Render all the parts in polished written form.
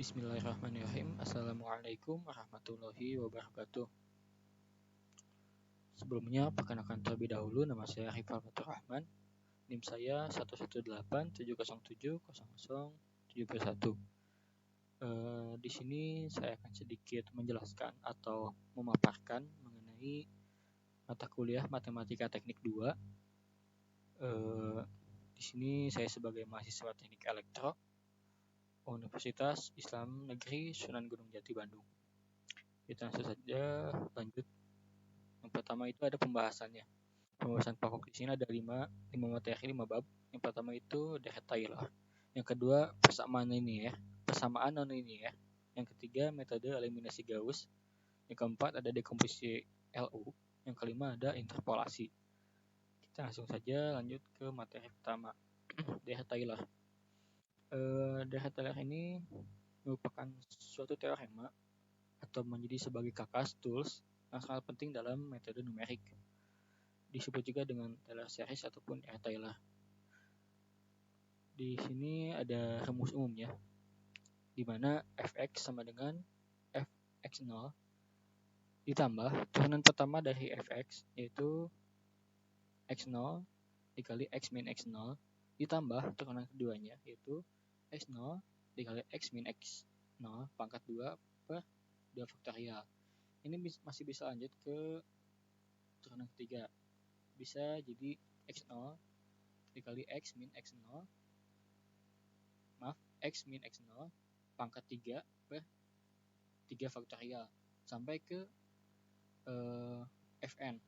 Bismillahirrahmanirrahim. Assalamualaikum warahmatullahi wabarakatuh. Sebelumnya, perkenalkan terlebih dahulu, nama saya Rifal Fatur Rahman. NIM saya 11870070071. Di sini saya akan sedikit menjelaskan atau memaparkan mengenai mata kuliah Matematika Teknik 2. Di sini saya sebagai mahasiswa Teknik Elektro Universitas Islam Negeri Sunan Gunung Jati Bandung. Kita langsung saja lanjut. Yang pertama itu ada pembahasannya. Pembahasan pokok di sini ada 5 materi, 5 bab. Yang pertama itu Derek Taylor. Yang kedua persamaan nonlinear. Yang ketiga metode eliminasi Gauss. Yang keempat ada dekomposisi LU. Yang kelima ada interpolasi. Kita langsung saja lanjut ke materi pertama. Derek Taylor. Derek Taylor ini merupakan suatu teorema atau menjadi sebagai kakas tools yang sangat penting dalam metode numerik. Disebut juga dengan Taylor series ataupun Derek Taylor. Di sini ada rumus umumnya, di mana fx sama dengan fx0 ditambah turunan pertama dari fx, yaitu x0 dikali x min x0 ditambah turunan keduanya, yaitu x0 dikali x min x0 pangkat 2 per 2 faktorial. Ini masih bisa lanjut ke turunan ketiga. Bisa jadi x0 dikali x min x0 pangkat 3 per 3 faktorial sampai ke fn.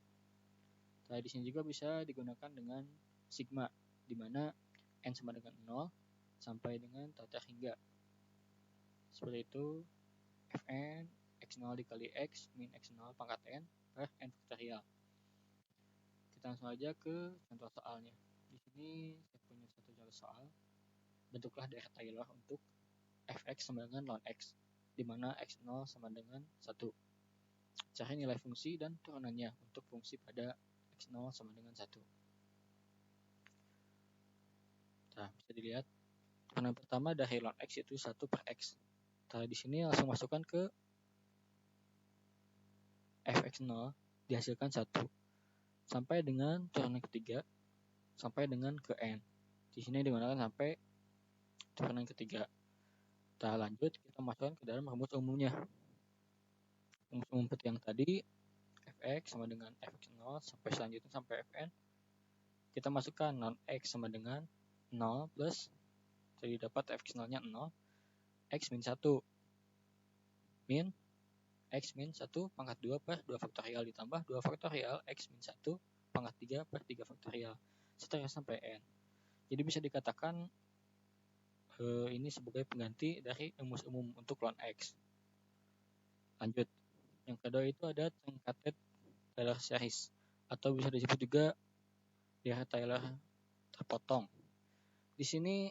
Nah, di sini juga bisa digunakan dengan sigma, di mana n sama dengan 0 sampai dengan tata hingga. Seperti itu, fn x0 dikali x min x0 pangkat n per n faktorial. Kita langsung aja ke contoh soalnya. Di sini saya punya satu contoh soal. Bentuklah Derek Taylor untuk fx sama dengan ln x, di mana x0 sama dengan 1. Cari nilai fungsi dan turunannya untuk fungsi pada x0 sama dengan 1. Nah, bisa dilihat turunan pertama dari ln x itu 1 per x. Nah, di sini langsung masukkan ke fx0 dihasilkan 1 sampai dengan turunan ketiga sampai dengan ke n. Di sini digunakan sampai turunan ketiga. Kita lanjut, kita masukkan ke dalam rumus umumnya. Rumus umum seperti yang tadi, fx sama dengan fx0 sampai selanjutnya sampai fn. Kita masukkan ln x sama dengan 0 plus, jadi dapat fx0-nya 0, x min 1 min x min 1 pangkat 2 per 2 faktorial ditambah 2 faktorial x min 1 pangkat 3 per 3 faktorial seterusnya sampai n. Jadi bisa dikatakan ini sebagai pengganti dari rumus umum untuk ln x. Lanjut. Yang kedua itu ada truncated Taylor series atau bisa disebut juga Derek Taylor terpotong. Di sini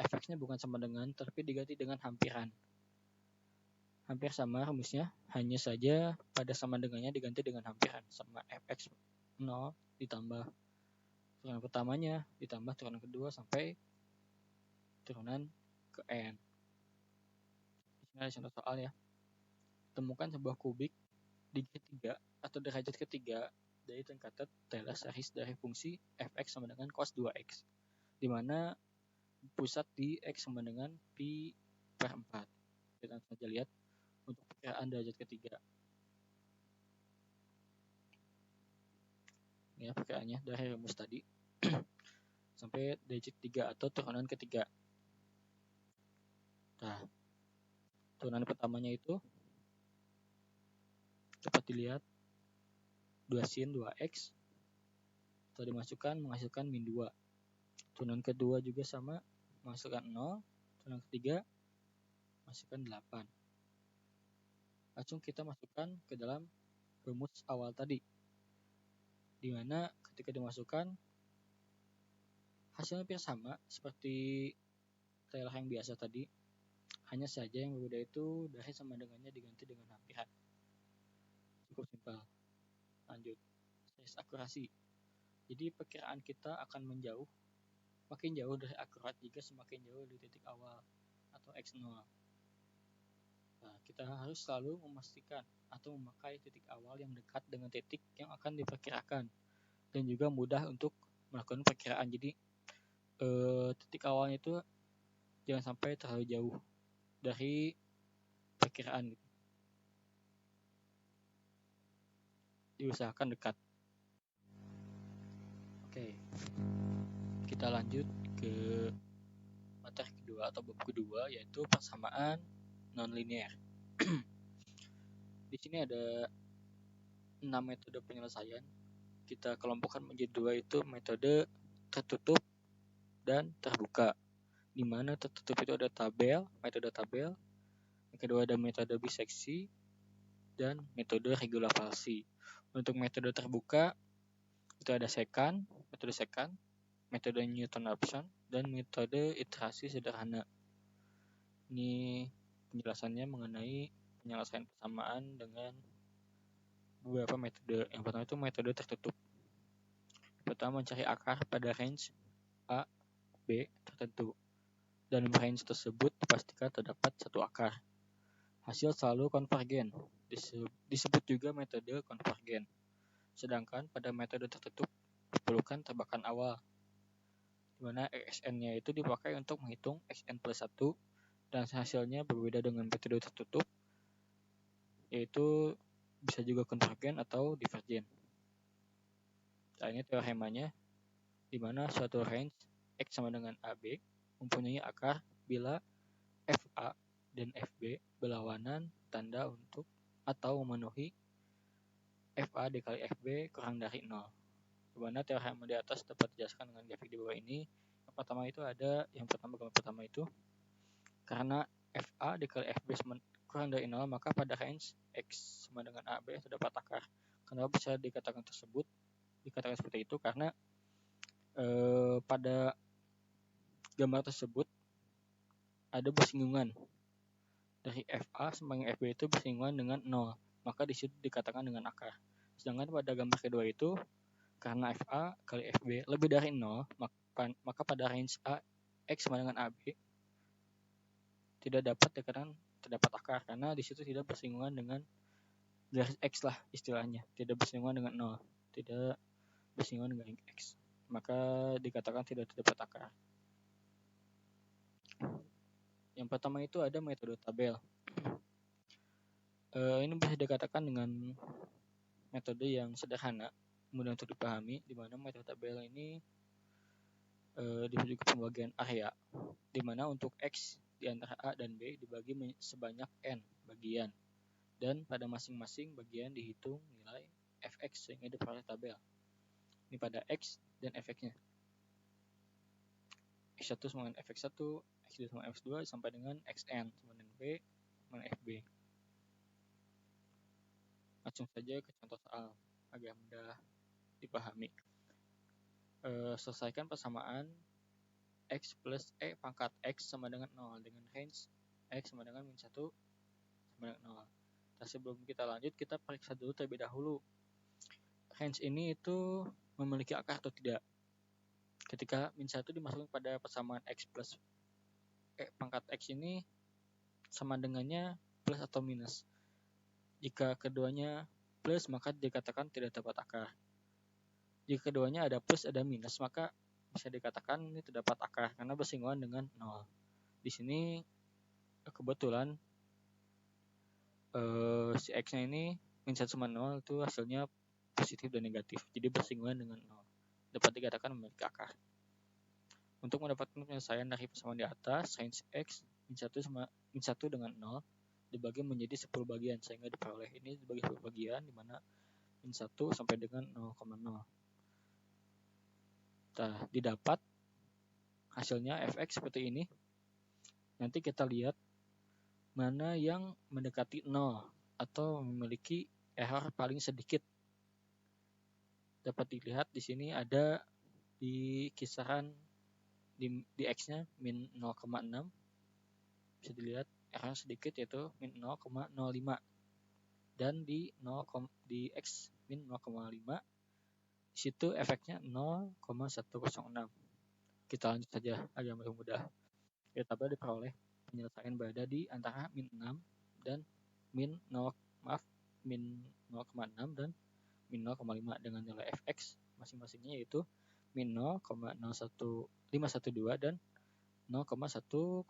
fx-nya bukan sama dengan, tapi diganti dengan hampiran. Hampir sama rumusnya, hanya saja pada sama dengannya diganti dengan hampiran, sama fx 0 ditambah turunan pertamanya ditambah turunan kedua sampai turunan ke n. Di sini ada contoh soal ya. Temukan sebuah kubik degree 3 atau derajat ketiga dari truncated Taylor series dari fungsi fx sama dengan cos 2x, di mana pusat di x sama dengan pi per 4. Kita langsung saja lihat untuk perkiraan derajat ketiga. Ya, perkiraannya dari rumus tadi sampai derajat 3 atau turunan ketiga. Nah, turunan pertamanya itu dapat dilihat 2 sin 2x atau dimasukkan menghasilkan min 2. Turunan kedua juga sama, masukkan 0. Turunan ketiga masukkan 8. Langsung kita masukkan ke dalam rumus awal tadi, di mana ketika dimasukkan hasilnya hampir sama seperti Taylor yang biasa tadi, hanya saja yang berbeda itu dari sama dengannya diganti dengan hampiran. Cukup simpel. Lanjut, series akurasi. Jadi perkiraan kita akan makin jauh dari akurat jika semakin jauh dari titik awal atau X0. Nah, kita harus selalu memastikan atau memakai titik awal yang dekat dengan titik yang akan diperkirakan dan juga mudah untuk melakukan perkiraan. Jadi titik awalnya itu jangan sampai terlalu jauh dari perkiraan gitu. Diusahakan dekat. Oke, kita lanjut ke materi kedua atau bab kedua, yaitu persamaan nonlinear. Di sini ada 6 metode penyelesaian. Kita kelompokkan menjadi dua, itu metode tertutup dan terbuka. Di mana tertutup itu ada metode tabel. Yang kedua ada metode biseksi dan metode regulasi. Untuk metode terbuka itu ada metode secant, metode Newton-Raphson, dan metode iterasi sederhana. Ini penjelasannya mengenai penyelesaian persamaan dengan beberapa metode. Yang pertama itu metode tertutup. Pertama, mencari akar pada range A, B tertentu. Dan di range tersebut dipastikan terdapat satu akar. Hasil selalu konvergen. Disebut juga metode konvergen. Sedangkan pada metode tertutup diperlukan tebakan awal, di mana XN-nya itu dipakai untuk menghitung XN plus 1, dan hasilnya berbeda dengan metode tertutup, yaitu bisa juga konvergen atau divergen. Nah, ini teoremanya, di mana suatu range X sama dengan AB mempunyai akar bila FA dan FB berlawanan tanda untuk atau memenuhi FA dikali FB kurang dari 0. Di mana teorema di atas dapat dijelaskan dengan grafik di bawah ini. Gambar pertama itu karena FA dikali FB kurang dari 0, maka pada range X sama dengan AB terdapat akar. Kenapa bisa dikatakan seperti itu? Karena pada gambar tersebut ada bersinggungan dari FA sama dengan FB itu bersinggungan dengan 0, maka di situ dikatakan dengan akar. Sedangkan pada gambar kedua itu karena FA kali FB lebih dari 0, maka pada range A X sama dengan AB tidak dapat dikatakan terdapat akar, karena di situ tidak bersinggungan dengan garis X lah istilahnya, tidak bersinggungan dengan 0, tidak bersinggungan dengan X, maka dikatakan tidak terdapat akar. Yang pertama itu ada metode tabel. Ini bisa dikatakan dengan metode yang sederhana, mudah untuk dipahami, di mana metode tabel ini diberi pembagian area, di mana untuk X di antara A dan B dibagi sebanyak N bagian, dan pada masing-masing bagian dihitung nilai Fx sehingga diperoleh tabel. Ini pada X dan Fx-nya. X1 sama dengan Fx1, X2 sama Fx2 sampai dengan Xn sama dengan B sama dengan Fb. Langsung saja ke contoh soal agar mudah dipahami. Selesaikan persamaan X plus E pangkat X sama dengan 0 dengan range X sama dengan min 1 sama dengan 0. Nah, sebelum kita lanjut, kita periksa dulu terlebih dahulu range ini itu memiliki akar atau tidak. Ketika min 1 dimasukkan pada persamaan X plus E pangkat X ini sama dengannya plus atau minus. Jika keduanya plus, maka dikatakan tidak dapat akar. Jika keduanya ada plus ada minus, maka bisa dikatakan ini terdapat akar karena bersinggungan dengan 0. Di sini kebetulan si X-nya ini min 1 sama 0 itu hasilnya positif dan negatif, jadi bersinggungan dengan 0. Dapat dikatakan memiliki akar. Untuk mendapatkan penyelesaian dari persamaan di atas, range X min 1 dengan 0 dibagi menjadi 10 bagian sehingga diperoleh ini dibagi 10 bagian, di mana min 1 sampai dengan 0,0. Nah, didapat hasilnya Fx seperti ini. Nanti kita lihat mana yang mendekati 0 atau memiliki error paling sedikit. Dapat dilihat di sini ada di kisaran di X-nya min 0,6. Bisa dilihat error sedikit yaitu min 0,05. Dan di X min 0,5 di situ efeknya 0,106. Kita lanjut saja agar mudah. Ya, tabel diperoleh penyelesaian berada di antara min 6 dan min 0,6 dan min 0,5 dengan nilai fx masing-masingnya yaitu min 0,01512 dan 0,1065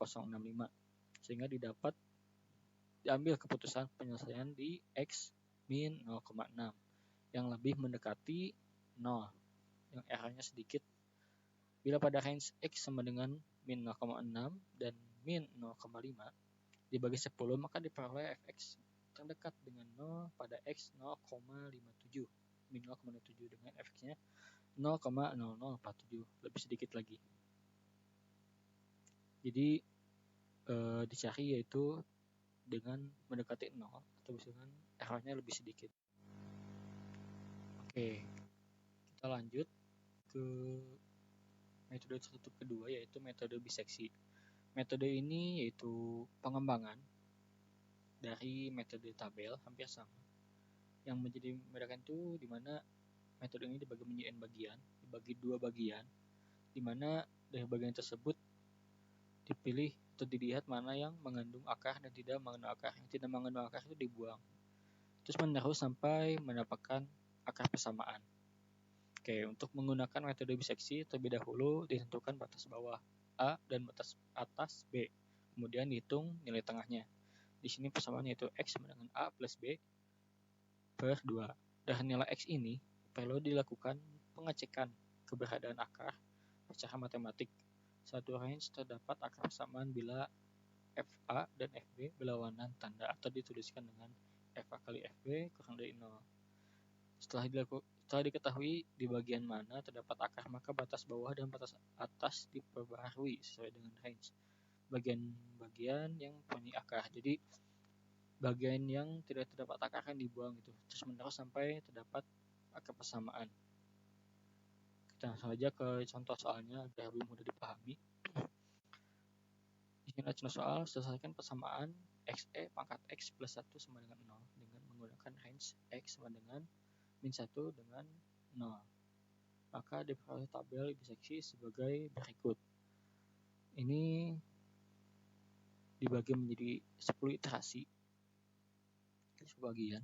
sehingga diambil keputusan penyelesaian di x min 0,6 yang lebih mendekati 0 yang errornya sedikit. Bila pada range x sama dengan min 0,6 dan min 0,5 dibagi 10 maka diperoleh fx terdekat dengan 0 pada x 0,57 min 0,57 dengan fx-nya 0,0047 lebih sedikit lagi. Jadi dicari yaitu dengan mendekati 0 atau dengan errornya lebih sedikit. Oke, kita lanjut ke metode tertutup kedua yaitu metode biseksi. Metode ini yaitu pengembangan dari metode tabel hampir sama. Yang menjadi membedakan itu di mana metode ini dibagi menjadi n bagian, dibagi 2 bagian, di mana dari bagian tersebut dipilih atau dilihat mana yang mengandung akar dan tidak mengandung akar. Yang tidak mengandung akar itu dibuang. Terus menerus sampai mendapatkan akar persamaan. Oke, untuk menggunakan metode biseksi terlebih dahulu ditentukan batas bawah A dan batas atas B. Kemudian dihitung nilai tengahnya. Di sini persamaan yaitu X sama dengan A plus B per 2. Dari nilai X ini perlu dilakukan pengecekan keberadaan akar secara matematik. Satu range terdapat akar persamaan bila FA dan FB berlawanan tanda atau dituliskan dengan FA kali FB kurang dari 0. Setelah diketahui di bagian mana terdapat akar, maka batas bawah dan batas atas diperbaharui sesuai dengan range. Bagian-bagian yang punya akar. Jadi bagian yang tidak terdapat akar akan dibuang gitu. Terus menerus sampai terdapat akar persamaan. Kita langsung saja ke contoh soalnya agar lebih mudah dipahami. Di sini ada contoh soal, selesaikan persamaan XE pangkat X plus 1 sama dengan 0 dengan menggunakan range X sama dengan min 1 dengan 0. Maka diperoleh tabel biseksi sebagai berikut. Ini dibagi menjadi 10 iterasi. Sebagian.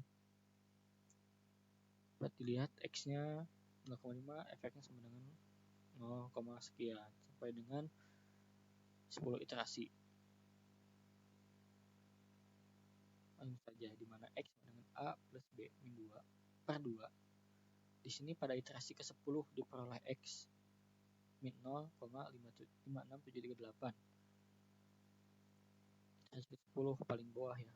Dapat dilihat X-nya 0,5, efeknya sama dengan 0, sekian sampai dengan 10 iterasi. Langsung saja di mana X sama dengan A plus B min 2 per 2. Di sini pada iterasi ke-10 diperoleh X min 0,56738. Iterasi ke-10 paling bawah ya.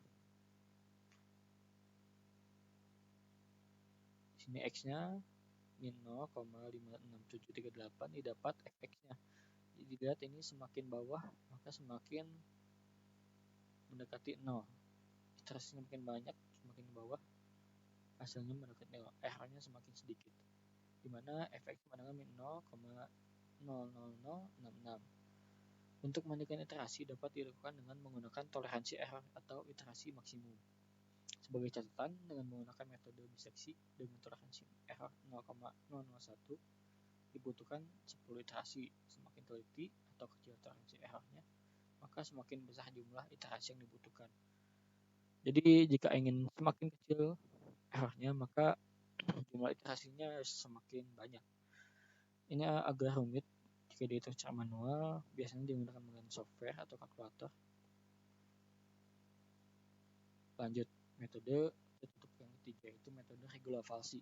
Di sini X-nya min 0,56738 didapat fx-nya. Jadi dilihat ini semakin bawah maka semakin mendekati 0. Iterasinya semakin banyak, semakin bawah hasilnya mendekati 0. Errornya semakin sedikit. Di mana fx sama dengan min 0,00066. Untuk menaikkan iterasi dapat dilakukan dengan menggunakan toleransi error atau iterasi maksimum. Sebagai catatan, dengan menggunakan metode biseksi dengan toleransi error 0,001 dibutuhkan 10 iterasi. Semakin teliti atau kecil toleransi errornya, maka semakin besar jumlah iterasi yang dibutuhkan. Jadi jika ingin semakin kecil errornya, maka jumlah iterasinya semakin banyak. Ini agak rumit jika dihitung secara manual, biasanya digunakan dengan software atau kalkulator. Lanjut, metode tertutup yang ketiga yaitu metode regular falsi.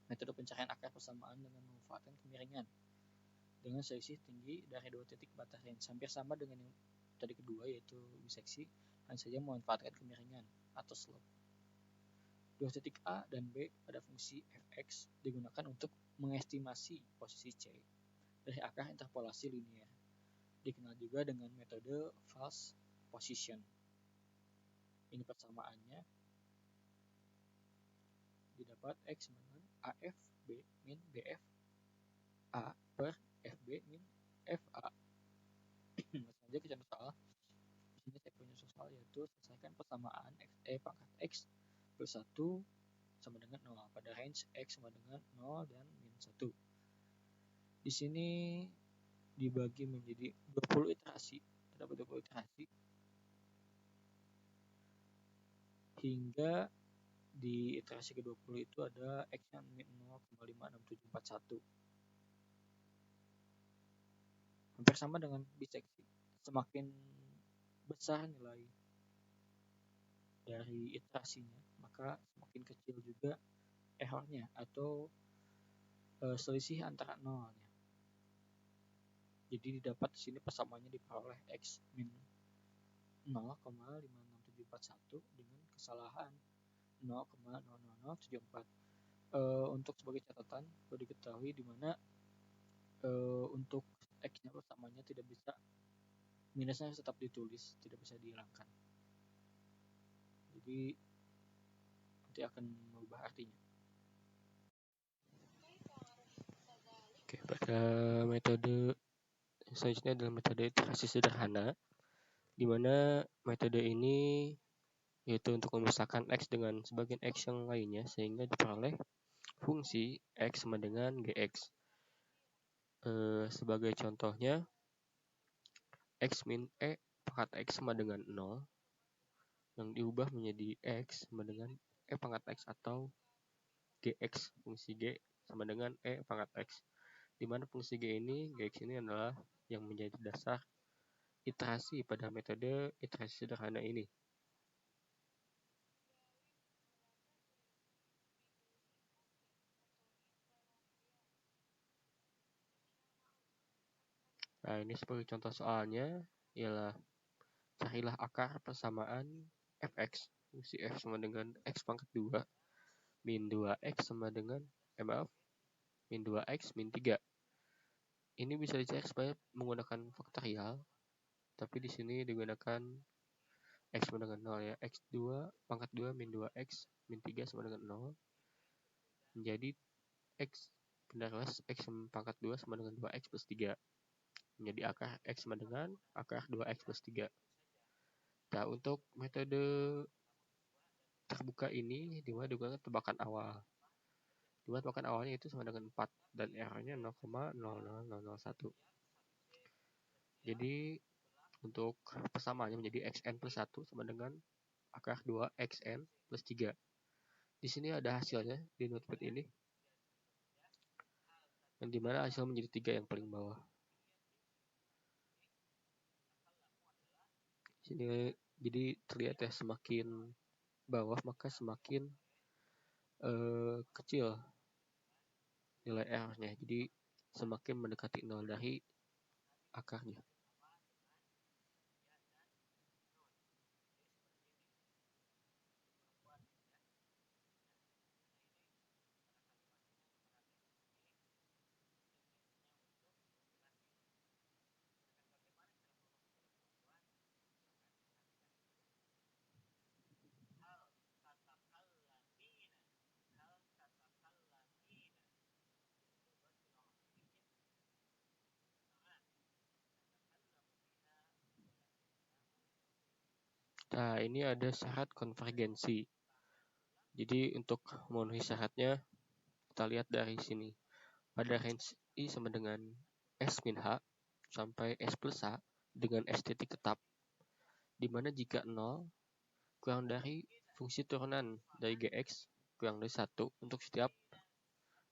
Metode pencarian akar persamaan dengan memanfaatkan kemiringan dengan selisih tinggi dari 2 titik batas range. Hampir sama dengan yang tadi kedua yaitu biseksi, hanya saja memanfaatkan kemiringan atau slope. 2 titik A dan B pada fungsi fx digunakan untuk mengestimasi posisi C dari akar interpolasi linier. Dikenal juga dengan metode false position. Ini persamaannya didapat X dengan AF B min BF A per FB min FA. Langsung aja ke contoh soal. Di sini saya punya soal yaitu selesaikan persamaan XE pangkat X plus 1 sama dengan 0 pada range X sama dengan 0 dan min 1. Di sini dibagi menjadi 20 iterasi ada bentuk iterasi hingga di iterasi ke-20 itu ada X yang min 0,56741. Hampir sama dengan biseksi. Semakin besar nilai dari iterasinya, maka semakin kecil juga errornya atau selisih antara nolnya. Jadi didapat di sini persamaannya diperoleh X min 0,56741 dengan kesalahan 0,00074. Untuk sebagai catatan perlu diketahui di mana untuk X-nya persamanya tidak bisa, minusnya tetap ditulis, tidak bisa dihilangkan. Jadi nanti akan mengubah artinya. Oke, pada metode selanjutnya adalah metode iterasi sederhana, di mana metode ini yaitu untuk memisahkan X dengan sebagian X yang lainnya sehingga diperoleh fungsi X sama dengan Gx. Sebagai contohnya, X min E pangkat X sama dengan 0 yang diubah menjadi X sama dengan E pangkat X atau Gx. Fungsi G sama dengan E pangkat X, di mana fungsi Gx ini adalah yang menjadi dasar iterasi pada metode iterasi sederhana ini. Nah, ini sebagai contoh soalnya ialah carilah akar persamaan fx. Fungsi f sama dengan x pangkat 2 min 2x sama dengan min 2x min 3. Ini bisa dicari supaya menggunakan faktorial, tapi di sini digunakan x sama dengan 0 ya. X2 pangkat 2 min 2x min 3 sama dengan 0 menjadi x pindah-kelas x pangkat 2 sama dengan 2x plus 3 menjadi akar x sama dengan akar 2x plus 3. Nah, untuk metode terbuka ini dimana digunakan tebakan awal. Dimana tebakan awalnya itu sama dengan 4 dan errornya 0,00001. Jadi untuk persamaannya menjadi xn plus 1 sama dengan akar 2 xn plus 3. Di sini ada hasilnya di notepad ini, yang dimana hasil menjadi 3 yang paling bawah. Sini jadi terlihat ya, semakin bawah maka semakin kecil nilai errornya, jadi semakin mendekati 0 dari akarnya. Nah, ini ada syarat konvergensi. Jadi untuk memenuhi syaratnya, kita lihat dari sini. Pada range I sama dengan S min H sampai S plus H dengan S titik tetap. Dimana jika 0 kurang dari fungsi turunan dari Gx kurang dari 1 untuk setiap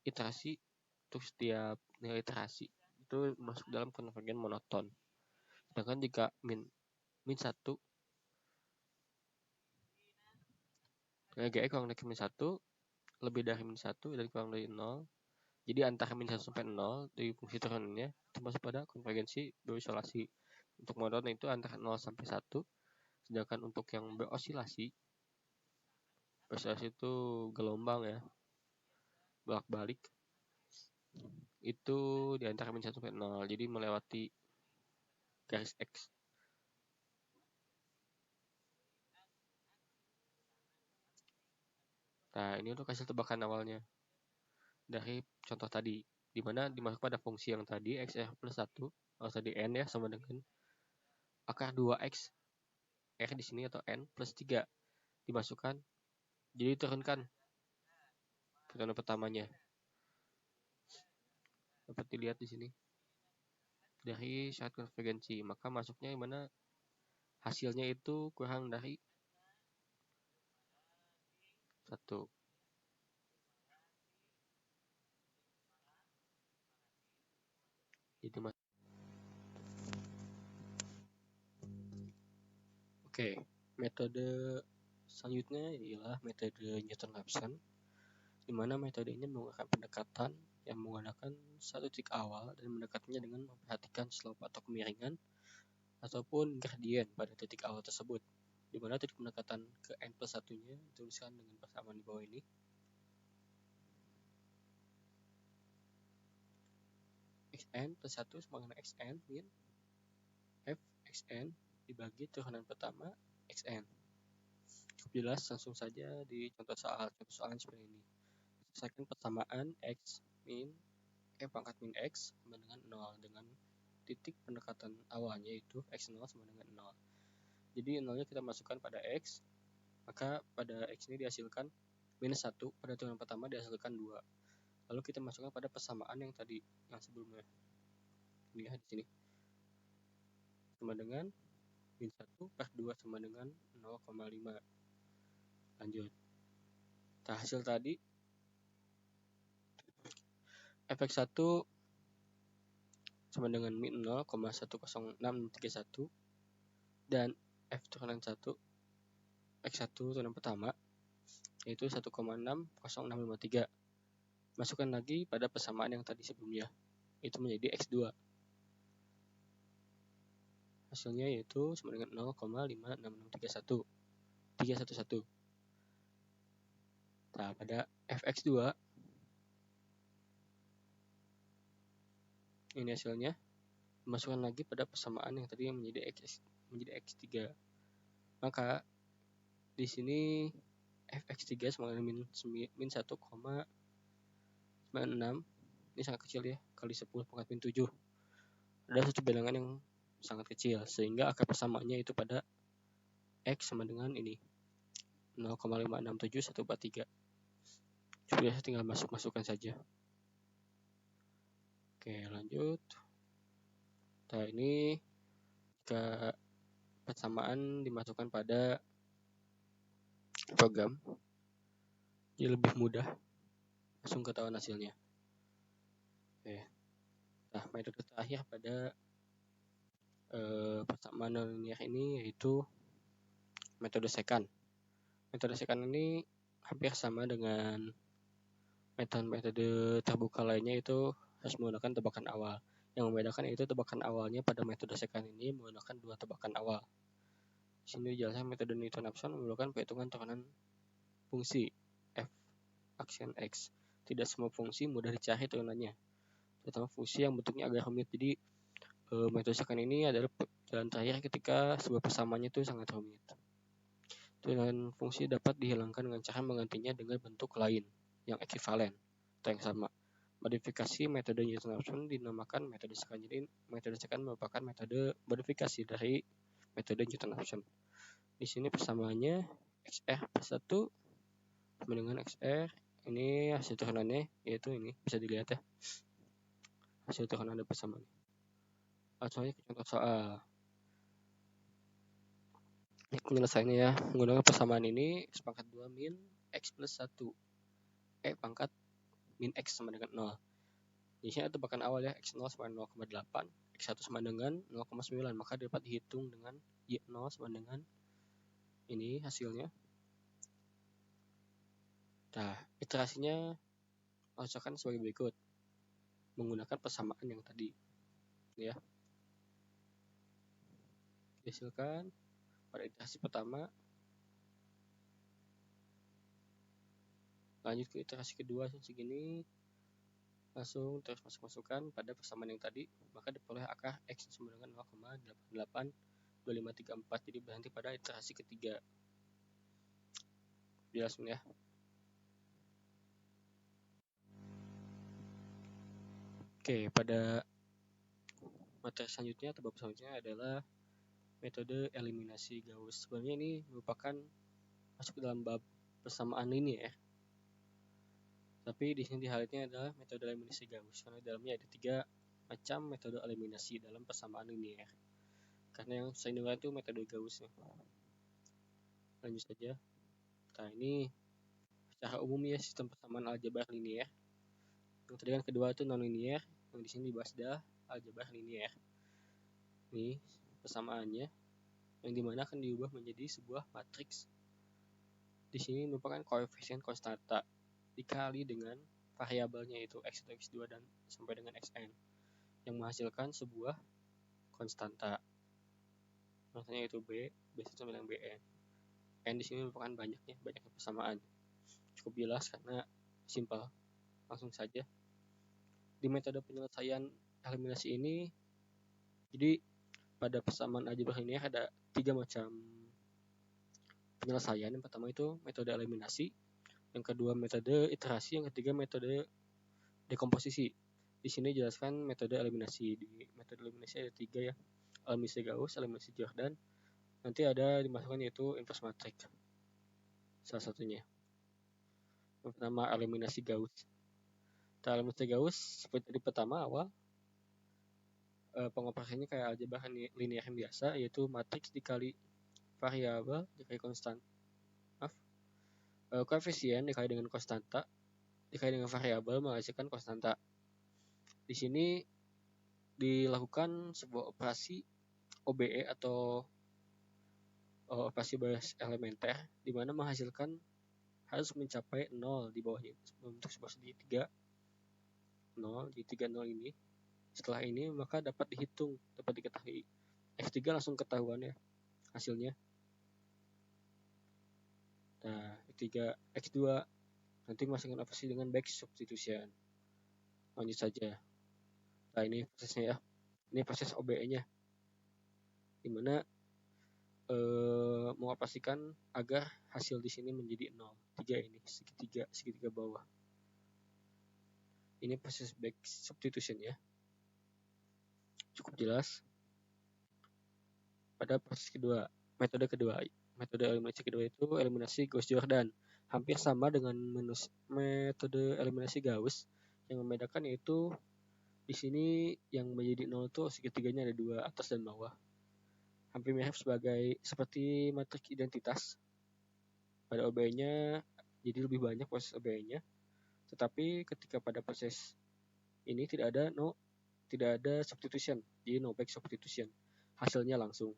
iterasi, untuk setiap nilai iterasi, itu masuk dalam konvergen monoton. Sedangkan jika min 1 Gx kurang dari min 1 lebih dari min 1 dan kurang dari 0, jadi antara min 1 sampai 0 dari fungsi turunannya termasuk pada konvergensi berisolasi. Untuk monoton itu antara 0 sampai 1, sedangkan untuk yang berosilasi itu gelombang ya, bolak-balik, itu di antara min 1 sampai 0, jadi melewati garis X. Nah, ini untuk hasil tebakan awalnya dari contoh tadi, di mana dimasuk pada fungsi yang tadi xr plus 1, kalau tadi n ya sama dengan akar 2x r di sini atau n plus 3 dimasukkan, jadi turunkan turunan pertamanya. Dapat dilihat di sini. dari syarat konvergensi, maka masuknya yang mana hasilnya itu kurang dari 1. Jadi Oke, metode selanjutnya ialah metode Newton-Raphson, di mana metode ini menggunakan pendekatan yang menggunakan satu titik awal dan mendekatinya dengan memperhatikan slope atau kemiringan ataupun gradient pada titik awal tersebut, di mana titik pendekatan ke n plus satunya dituliskan dengan persamaan di bawah ini. Xn plus 1 sama dengan Xn min F Xn dibagi turunan pertama Xn. Cukup jelas, langsung saja di contoh soal seperti ini. Selesaikan persamaan X min F pangkat min X sama dengan 0 dengan titik pendekatan awalnya yaitu X0 sama dengan 0. Jadi 0-nya kita masukkan pada X, maka pada X ini dihasilkan minus 1, pada turunan pertama dihasilkan 2. Lalu kita masukkan pada persamaan yang tadi, yang sebelumnya. Ini ya, di sini. Sama dengan min 1 per 2 sama dengan 0,5. Lanjut. Nah, hasil tadi Fx1 sama dengan min 0,10631 dan F turunan 1 X1 turunan pertama yaitu 1,60653. Masukkan lagi pada persamaan yang tadi sebelumnya, itu menjadi X2. Hasilnya yaitu sama dengan 0,56631. Nah, pada Fx2 ini hasilnya masukkan lagi pada persamaan yang tadi yang menjadi X3. Maka di sini Fx3 sama dengan min 1,96, ini sangat kecil ya, kali 10 pangkat min 7. Ada satu bilangan yang sangat kecil, sehingga akar persamaannya itu pada X sama dengan ini 0,567143. Sudah, tinggal masukkan saja. Oke, lanjut. Nah, ini jika persamaan dimasukkan pada program, jadi lebih mudah langsung ketahuan hasilnya. Oke. Nah, metode terakhir pada persamaan nonlinear ini yaitu metode secant. Metode secant ini hampir sama dengan metode terbuka lainnya, itu harus menggunakan tebakan awal. Yang membedakan yaitu tebakan awalnya pada metode secant ini menggunakan 2 tebakan awal. Di sini dijelaskan metode Newton-Raphson memerlukan perhitungan turunan fungsi f aksen x. Tidak semua fungsi mudah dicari turunannya, terutama fungsi yang bentuknya agak rumit. Jadi metode secant ini adalah jalan terakhir ketika sebuah persamaannya itu sangat rumit. Turunan fungsi dapat dihilangkan dengan cara menggantinya dengan bentuk lain yang ekivalen atau yang sama. Modifikasi metode Newton-Raphson dinamakan metode secant. Jadi metode secant merupakan metode modifikasi dari metode Newton-Raphson. Di sini persamaannya XR plus 1 sama dengan XR. Ini hasil turunannya, yaitu ini bisa dilihat ya, hasil turunan ada persamaan. Langsung aja ke contoh soal. Ini penyelesaiannya ya, menggunakan persamaan ini X pangkat 2 min X plus 1 pangkat min X sama dengan 0. Di sini ada tebakan awal ya, X0 sama 0,8, X1 sama dengan 0,9, maka dapat dihitung dengan Y0 sama dengan ini hasilnya. Nah, iterasinya lakukan sebagai berikut menggunakan persamaan yang tadi ya. Dihasilkan pada iterasi pertama, lanjut ke iterasi kedua segini, langsung terus masukkan pada persamaan yang tadi, maka diperoleh akar X sama dengan 0,882534. Jadi berhenti pada iterasi ketiga. Jelas ya. Oke, pada materi selanjutnya atau bab selanjutnya adalah metode eliminasi Gauss. Sebenarnya ini merupakan masuk dalam bab persamaan ini ya. Tapi di sini di highlightnya adalah metode eliminasi Gauss karena di dalamnya ada 3 macam metode eliminasi dalam persamaan linear. Karena yang sering digunakan itu metode Gauss. Lanjut saja. Nah, ini secara umum ya sistem persamaan aljabar linear. Yang tadi kan kedua itu non-linear, yang di sini dibahas adalah aljabar linear. Ini persamaannya yang dimana akan diubah menjadi sebuah matriks. Di sini merupakan koefisien konstanta dikali dengan variabelnya yaitu x1, x2 dan sampai dengan xn yang menghasilkan sebuah konstanta. Contohnya itu b1 sampai dengan bn. N di sini merupakan banyaknya persamaan. Cukup jelas karena simpel. Langsung saja. Di metode penyelesaian eliminasi ini, jadi pada persamaan aljabar linear ada 3 macam penyelesaian. Yang pertama itu metode eliminasi, yang kedua metode iterasi, yang ketiga metode dekomposisi. Di sini jelaskan metode eliminasi. Di metode eliminasi ada 3 ya, eliminasi Gauss, eliminasi Jordan, nanti ada dimasukkan yaitu inverse matrix salah satunya. Yang pertama eliminasi Gauss. Eliminasi Gauss seperti tadi pertama awal, pengoperasiannya kayak aljabar linear yang biasa, yaitu matriks dikali variabel dikali konstan. Koefisien dikali dengan konstanta dikali dengan variabel menghasilkan konstanta. Di sini dilakukan sebuah operasi OBE atau operasi baris elementer, di mana menghasilkan harus mencapai 0 di bawahnya untuk sebuah segitiga 0 di 3 0 ini. Setelah ini maka dapat dihitung, dapat diketahui. X3 langsung ketahuan ya hasilnya. Nah, X3, X2 nanti masukkan operasi dengan back substitution. Lanjut saja. Nah, ini prosesnya ya. Ini proses OBE-nya. Dimana mengoperasikan agar hasil di sini menjadi 0. 3 ini, segitiga bawah. Ini proses back substitution ya. Cukup jelas. Pada proses kedua, metode eliminasi kedua itu eliminasi Gauss-Jordan. Hampir sama dengan metode eliminasi Gauss. Yang membedakan yaitu di sini yang menjadi 0 itu segitiganya ada 2, atas dan bawah. Hampir mirip seperti matriks identitas. Pada OBE-nya jadi lebih banyak proses OBE-nya. Tetapi ketika pada proses ini tidak ada substitution, jadi no back substitution. Hasilnya langsung.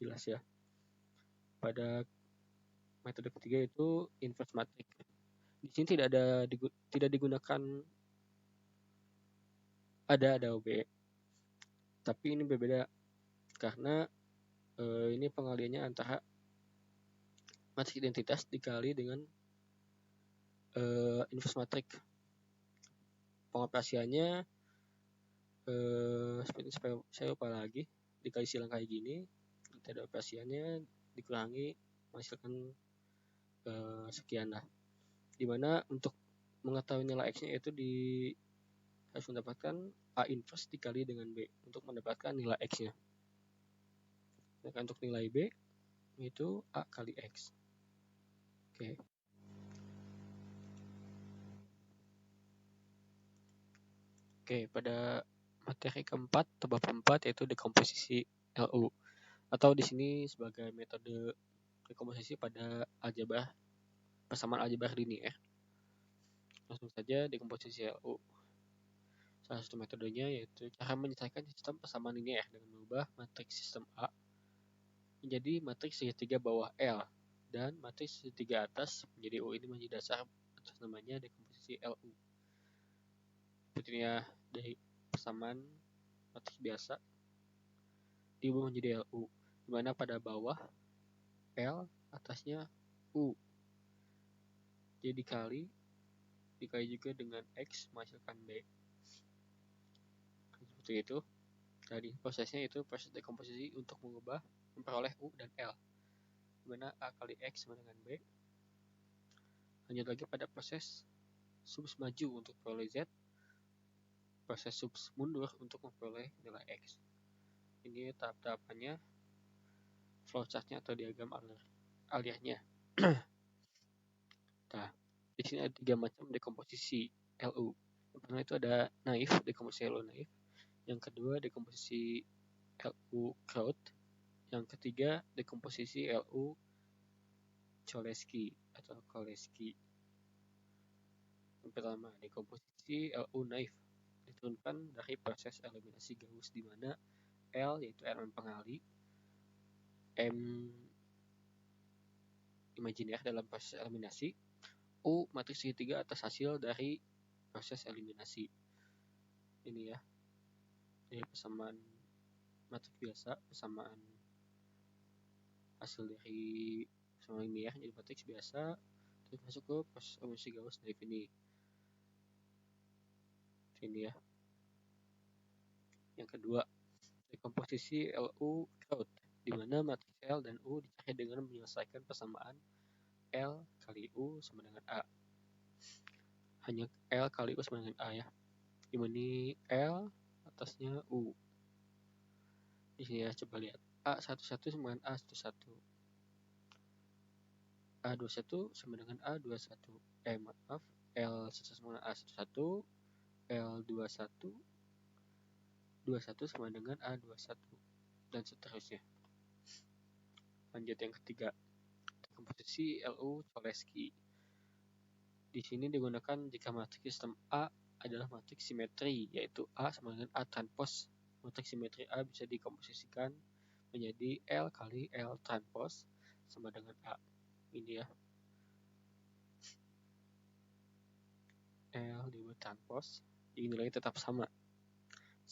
Jelas ya. Pada metode ketiga itu inverse matrix. Di sini tidak digunakan ada OBE. Tapi ini berbeda karena ini pengaliannya antara matriks identitas dikali dengan inverse matrix. Pengoperasiannya seperti saya lupa lagi, dikali silang kayak gini, nanti ada operasiannya dikurangi menghasilkan sekian lah. Dimana untuk mengetahui nilai x-nya itu harus mendapatkan A inverse dikali dengan B untuk mendapatkan nilai x-nya. Sedangkan untuk nilai B itu A kali X. Oke, pada materi keempat atau bab 4 yaitu dekomposisi LU, atau di sini sebagai metode dekomposisi pada persamaan aljabar linear. Langsung saja dekomposisi LU. Salah satu metodenya yaitu cara menyelesaikan sistem persamaan linear dengan mengubah matriks sistem A menjadi matriks segitiga bawah L dan matriks segitiga atas menjadi U. Ini menjadi dasar atas namanya dekomposisi LU. Sepertinya dari persamaan matriks biasa diubah menjadi LU, di mana pada bawah L, atasnya U. Jadi dikali juga dengan X menghasilkan B. Seperti itu. Jadi prosesnya itu proses dekomposisi untuk memperoleh U dan L, di mana A kali X sama dengan B. Lanjut lagi pada proses subs maju untuk memperoleh Z, proses subs mundur untuk memperoleh nilai X. Ini tahap-tahapannya, flowchart-nya atau diagram alirnya. Nah, di sini ada 3 macam dekomposisi LU. Yang pertama itu ada naif, dekomposisi LU naif. Yang kedua dekomposisi LU Kraut. Yang ketiga dekomposisi LU Cholesky atau Cholesky. Yang pertama, dekomposisi LU naif diturunkan dari proses eliminasi Gauss di mana L yaitu elemen pengali, M imajiner dalam proses eliminasi, U matriks segitiga atas hasil dari proses eliminasi. Ini ya. Jadi persamaan matriks biasa, persamaan hasil dari persamaan linear jadi matriks biasa, terus masuk ke proses eliminasi Gauss naif ini. Ini ya. Yang kedua, dekomposisi LU Kraut, di mana matriks L dan U dicari dengan menyelesaikan persamaan L kali U sama dengan A. Hanya L kali U sama dengan A ya. Di mana L atasnya U. Di sini ya, coba lihat. A11 sama dengan A11. A21 sama dengan A21. Maaf. L11 sama dengan A11. L21 sama dengan A21 dan seterusnya. Lanjut yang ketiga, dekomposisi LU Cholesky. Di sini digunakan jika matriks sistem A adalah matriks simetri, yaitu A sama dengan A transpos. Matriks simetri A bisa dikomposisikan menjadi L kali L transpos sama dengan A. Ini ya. L dibuat transpos, jadi nilainya tetap sama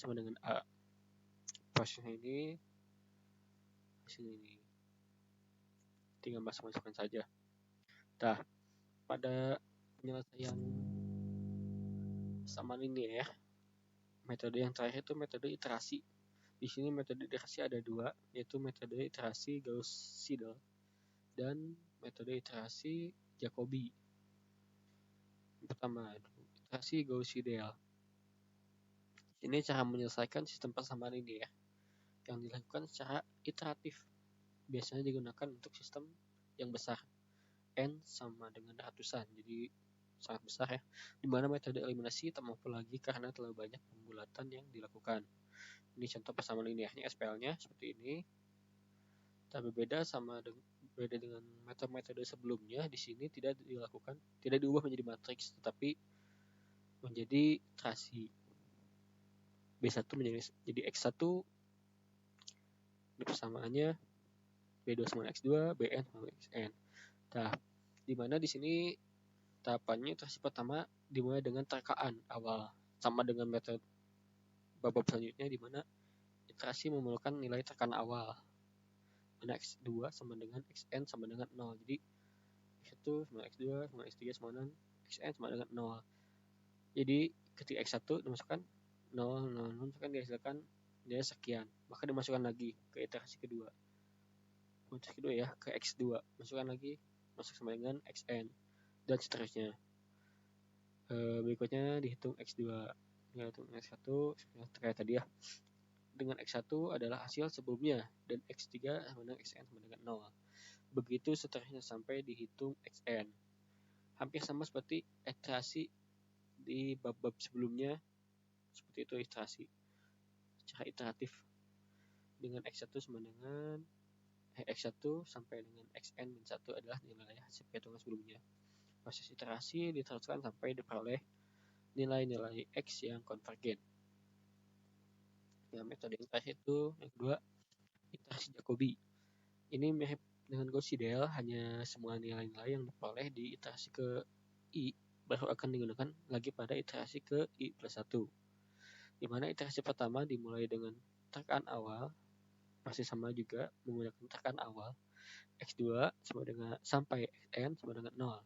dengan A. Prosesnya ini tinggal masuk-masukkan saja. Nah, pada penyelesaian persamaan linear, metode yang terakhir itu metode iterasi. Di sini metode iterasi ada dua, yaitu metode iterasi Gauss-Seidel dan metode iterasi Jacobi. Yang pertama, iterasi Gauss-Seidel. Ini cara menyelesaikan sistem persamaan linear yang dilakukan secara iteratif. Biasanya digunakan untuk sistem yang besar, N sama dengan ratusan, jadi sangat besar ya, dimana metode eliminasi tak mampu lagi karena terlalu banyak pembulatan yang dilakukan. Ini contoh persamaan linearnya SPL-nya seperti ini. Tapi beda dengan metode sebelumnya, di sini tidak diubah menjadi matriks, tetapi menjadi iterasi. B1 menjadi X1, ini persamaannya B2 sama X2, Bn sama Xn. Nah, di mana di sini tahapannya iterasi pertama dimulai dengan terkaan awal, sama dengan metode bab selanjutnya di mana iterasi memerlukan nilai terkaan awal. Mana X2 sama dengan Xn sama dengan 0. Jadi X1 sama X2 sama X3 sama dengan Xn sama dengan 0. Jadi ketika X1 dimasukkan 0, misalkan dihasilkan nilai sekian, maka dimasukkan lagi ke iterasi kedua. Iterasi kedua ya, ke X2, masukkan lagi, masuk sama dengan Xn, dan seterusnya. Berikutnya dihitung X2, hitung X1, terkait tadi ya. Dengan X1 adalah hasil sebelumnya, dan X3 sama dengan Xn sama dengan 0. Begitu seterusnya sampai dihitung Xn. Hampir sama seperti iterasi di bab-bab sebelumnya, seperti itu iterasi secara iteratif. Dengan X1 sama dengan X1 sampai dengan Xn-1 adalah nilai hasil perhitungan sebelumnya. Proses iterasi diteruskan sampai diperoleh nilai-nilai X yang konvergen. Ya, metode yang terakhir itu yang kedua, iterasi Jacobi. Ini mirip dengan Gauss-Seidel, hanya semua nilai-nilai yang diperoleh di iterasi ke I baru akan digunakan lagi pada iterasi ke I+1. Di mana iterasi pertama dimulai dengan terkaan awal, masih sama juga menggunakan terkaan awal, X2 sama dengan sampai Xn sama dengan 0.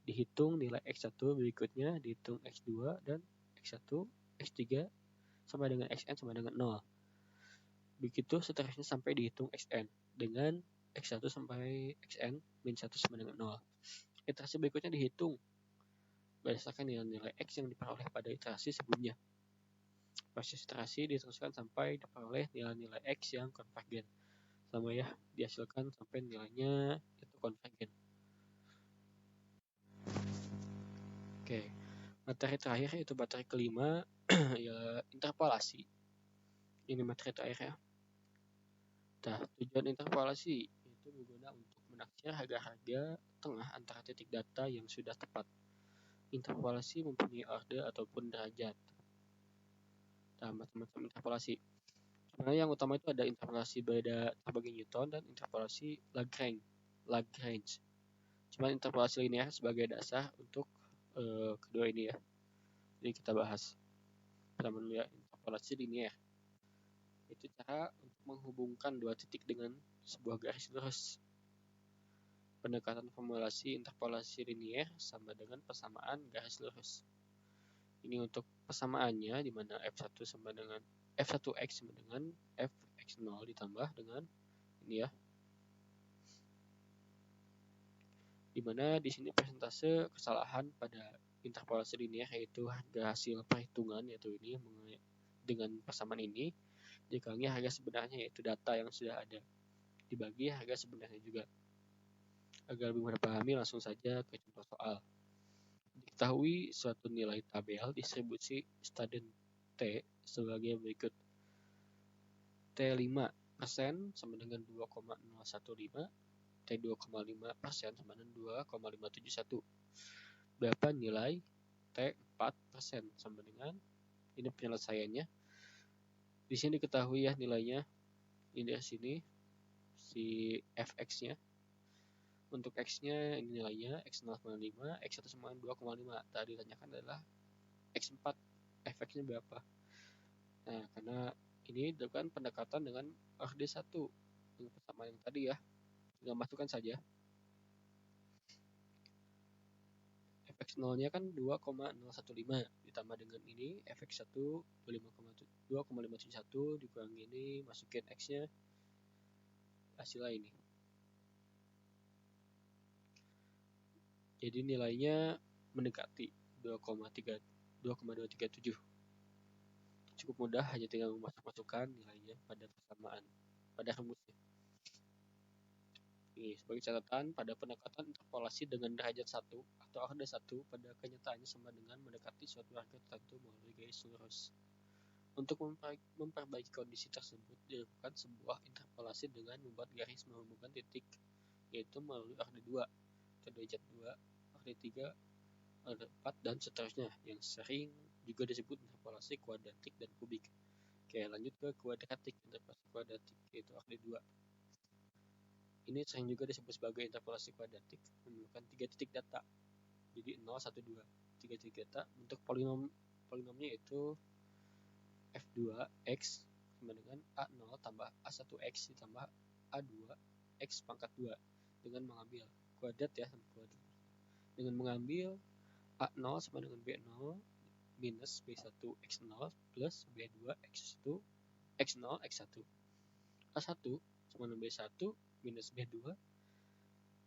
Dihitung nilai X1 berikutnya, dihitung X2 dan X1, X3 sama dengan Xn sama dengan 0. Begitu seterusnya sampai dihitung Xn dengan X1 sampai Xn min 1 sama dengan 0. Iterasi berikutnya dihitung berdasarkan nilai-nilai X yang diperoleh pada iterasi sebelumnya. Proses iterasi diteruskan sampai diperoleh nilai-nilai X yang konvergen. Sama ya, dihasilkan sampai nilainya itu konvergen. Oke, Materi terakhir yaitu materi kelima ya interpolasi. Ini materi terakhir ya. Nah, tujuan interpolasi itu berguna untuk menaksir harga-harga tengah antara titik data yang sudah tepat. Interpolasi mempunyai orde ataupun derajat. Nah, macam-macam interpolasi. Sebenarnya yang utama itu ada interpolasi beda terbagi Newton dan interpolasi Lagrange. Cuma interpolasi linear sebagai dasar untuk kedua ini ya. Jadi kita bahas. Pertama dulu ya, interpolasi linear. Itu cara untuk menghubungkan dua titik dengan sebuah garis lurus. Pendekatan formulasi interpolasi linear sama dengan persamaan garis lurus. Ini untuk persamaannya di mana f1 sama dengan f1x sama dengan fx0 ditambah dengan ini ya. Di mana di sini persentase kesalahan pada interpolasi linear yaitu harga hasil perhitungan yaitu ini dengan persamaan ini dikurangi harga sebenarnya yaitu data yang sudah ada dibagi harga sebenarnya juga. Agar lebih mudah pahami langsung saja ke contoh soal. Diketahui suatu nilai tabel distribusi Staden T sebagai berikut. T5% sama dengan 2,015, T2,5% sama dengan 2,571. Berapa nilai T4% sama dengan ini penyelesaiannya. Di sini diketahui ya nilainya. Ini dari sini si fx-nya. Untuk x-nya ini nilainya x0 sama 5, x1 sama 2,5. Tadi ditanyakan adalah x4 fx-nya berapa. Nah, karena ini dilakukan pendekatan dengan orde 1 dengan persamaan yang tadi ya. Tinggal masukkan saja. fx0-nya kan 2,015 ditambah dengan ini fx1 2,571 dikurangi ini masukin x-nya hasilnya ini. Jadi nilainya mendekati 2,237. Cukup mudah, hanya tinggal masukkan nilainya pada persamaan, pada rumusnya. Ini sebagai catatan, pada pendekatan interpolasi dengan derajat 1 atau orde 1 pada kenyataannya sama dengan mendekati suatu harga tertentu melalui garis lurus. Untuk memperbaiki kondisi tersebut dilakukan sebuah interpolasi dengan membuat garis menghubungkan titik, yaitu melalui orde 2, derajat 2, orde 3, orde 4, dan seterusnya, yang sering juga disebut interpolasi kuadratik dan kubik. Oke, lanjut ke kuadratik, interpolasi kuadratik, yaitu orde 2. Ini sering juga disebut sebagai interpolasi kuadratik, memerlukan 3 titik data. Jadi 0, 1, 2. 3 titik data. Untuk polinomnya yaitu f2x sama dengan a0 tambah a1x ditambah a2x pangkat 2 dengan mengambil kuadrat ya, dengan mengambil a0 sama dengan b0 minus b1 x0 plus b2 x1 x0 x1 a1 sama dengan b1 minus b2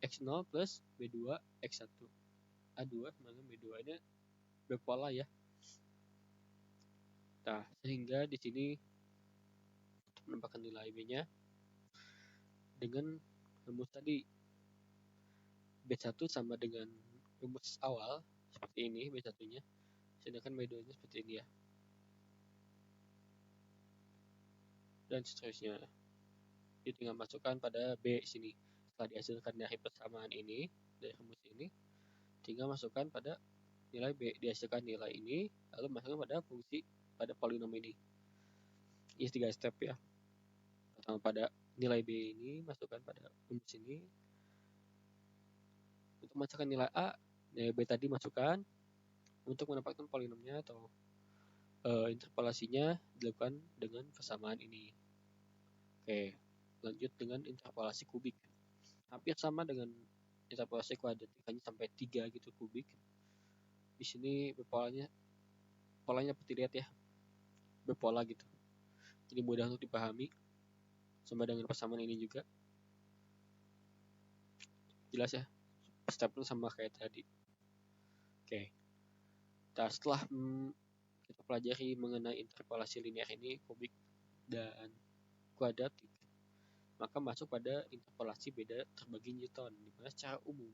x0 plus b2 x1 a2 sama dengan b2 ini berpola ya. Nah, sehingga di sini untuk menambahkan nilai b-nya dengan rumus tadi b1 sama dengan rumus awal seperti ini b1-nya, sedangkan b2-nya seperti ini ya. Dan seterusnya. Jadi tinggal masukkan pada b sini. Setelah dihasilkan dari persamaan ini, dari rumus ini, tinggal masukkan pada nilai b, dihasilkan nilai ini, lalu masukkan pada fungsi pada polinom ini. Ini 3 step ya. Pertama pada nilai b ini masukkan pada rumus ini. Untuk masukkan nilai a, nilai b tadi masukkan. Untuk mendapatkan polinomnya atau interpolasinya dilakukan dengan persamaan ini. Oke, lanjut dengan interpolasi kubik. Hampir sama dengan interpolasi kuadratik, hanya sampai 3 gitu kubik. Di sini polanya seperti lihat ya, berpola gitu. Jadi mudah untuk dipahami. Sama dengan persamaan ini juga. Jelas ya, stepnya sama kayak tadi. Oke. Nah, setelah kita pelajari mengenai interpolasi linear ini, kubik dan kuadratik, maka masuk pada interpolasi beda terbagi Newton, di mana secara umum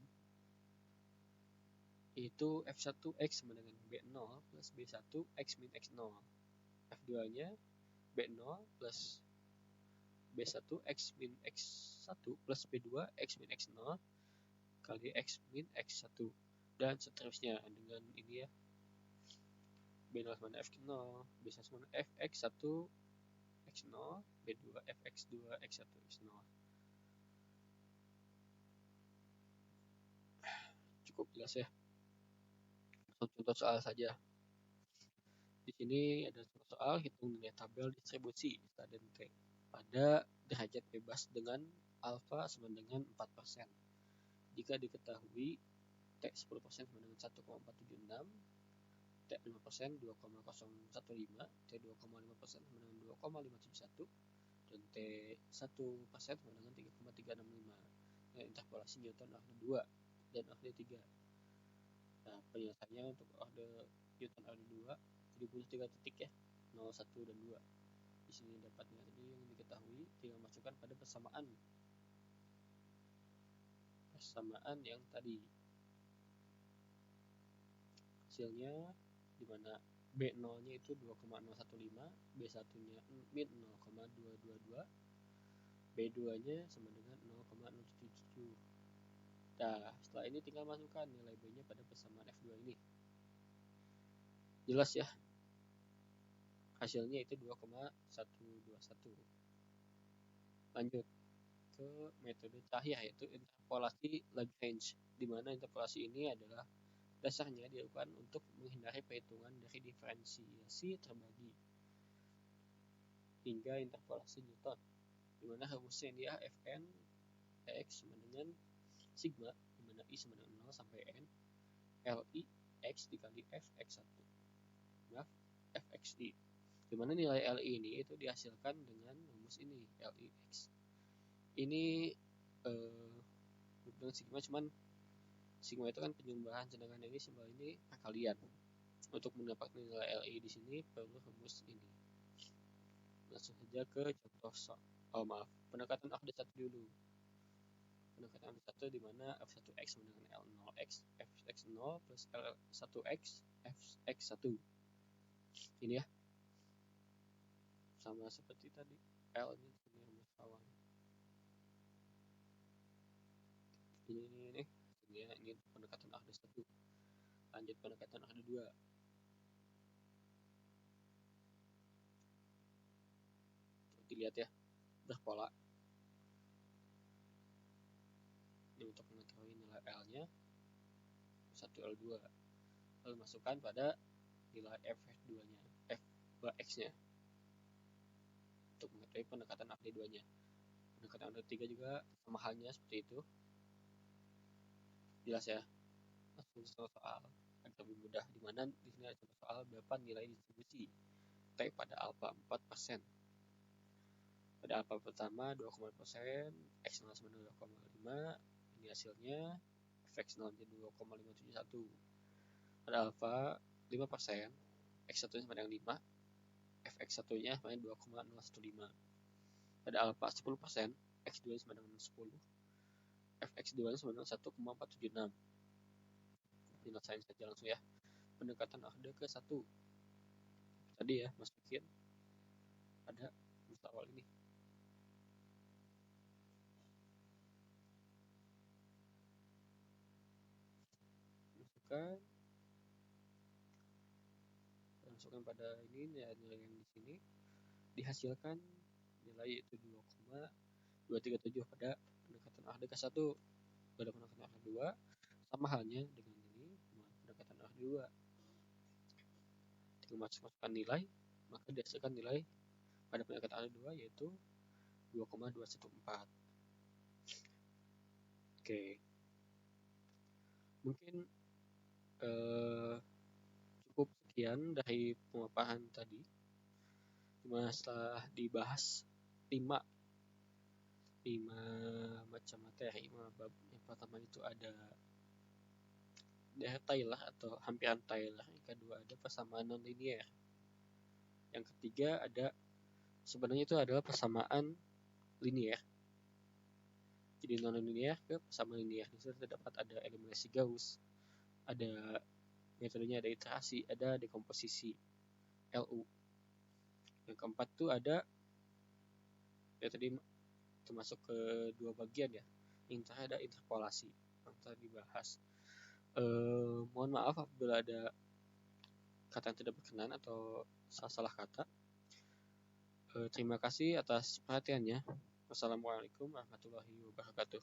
yaitu F1X sama dengan B0 plus B1 X min X0. F2-nya B0 plus B1 X min X1 plus B2 X min X0 kali X min X1 dan seterusnya dengan ini ya. B0 sama F0, B1 sama Fx1 X0, B2 Fx2 X1 X0. Cukup jelas ya. Contoh soal saja. Di sini ada soal hitung nilai tabel distribusi S dan T pada derajat bebas dengan alfa sama dengan 4%. Jika diketahui T 10% sama dengan 1,476, T 5% 2,015, T 2,5% sama dengan 2,571, dan T 1% sama dengan 3,365. Nah, interpolasi Newton orde 2 dan orde 3. Nah, penyelesaiannya untuk orde Newton orde 2 jadi 3 titik ya, 0, 1, dan 2. Di sini dapatnya tadi yang diketahui tinggal masukkan pada persamaan yang tadi. Hasilnya di mana B0-nya itu 2,015, B1-nya min 0,222, B2-nya sama dengan 0,077. Nah, setelah ini tinggal masukkan nilai B-nya pada persamaan F2 ini. Jelas ya? Hasilnya itu 2,121. Lanjut ke metode terakhir yaitu interpolasi Lagrange, di mana interpolasi ini adalah dasarnya dilakukan untuk menghindari perhitungan dari diferensiasi terbagi hingga interpolasi Newton, di mana rumusnya dia Fn X sama dengan sigma, di mana I sama dengan 0 sampai N Li X dikali Fx1 Fxi, di mana nilai Li ini itu dihasilkan dengan rumus ini Li X. Ini bukan sigma, cuman sigma itu kan penyumbahan, sedangkan ini simbol ini perkalian. Untuk mendapatkan nilai Li di sini perlu rumus ini. Langsung saja ke contoh pendekatan orde 1 dulu. Pendekatan orde 1 di mana F1X sama dengan L0X Fx0 plus L1X Fx1. Ini ya, sama seperti tadi, L ini rumus awal. Ini pendekatan orde 1. Lanjut pendekatan orde 2. Dilihat ya, berpola. Ini untuk mengetahui nilai L-nya 1L2. Lalu masukkan pada nilai F2-nya, Fx-nya. Untuk mengetahui pendekatan orde 2-nya. Pendekatan orde 3 juga sama halnya seperti itu. Jelas ya? Langsung soal agar lebih mudah, di mana di sini ada soal berapa nilai distribusi T pada alfa 4%. Pada alfa pertama 2,5%, X0 sama 2,5, ini hasilnya Fx0 jadi 2,571. Pada alfa 5%, X1 sama dengan 5, Fx1-nya sama dengan 2,015. Pada alfa 10%, X2 sama dengan 10, Fx2 sama dengan 1,476. Penyelesaian saja langsung ya. Pendekatan orde ke 1. Tadi ya, masukin pada rumus awal ini. Masukkan pada ini nilai yang di sini, dihasilkan nilai itu 2,237 pada pendekatan orde ke 1. Pada pendekatan orde 2 sama halnya dengan ini, pendekatan orde 2. Tinggal masukkan nilai, maka dihasilkan nilai pada pendekatan orde 2 yaitu 2,214. Oke. Mungkin cukup sekian dari pemaparan tadi. Cuma setelah dibahas 5 macam materi, 5 bab. Yang pertama itu ada Taylor atau hampiran Taylor. Yang kedua ada persamaan non-linear. Yang ketiga ada sebenarnya itu adalah persamaan linear. Jadi non-linear ke persamaan linear. Di situ terdapat ada eliminasi Gauss. ada metodenya, ada iterasi, ada dekomposisi, LU. Yang keempat tuh ada ya tadi termasuk ke dua bagian ya. Yang terakhir ada interpolasi yang tadi dibahas. Mohon maaf apabila ada kata yang tidak berkenan atau salah kata. Terima kasih atas perhatiannya. Wassalamualaikum warahmatullahi wabarakatuh.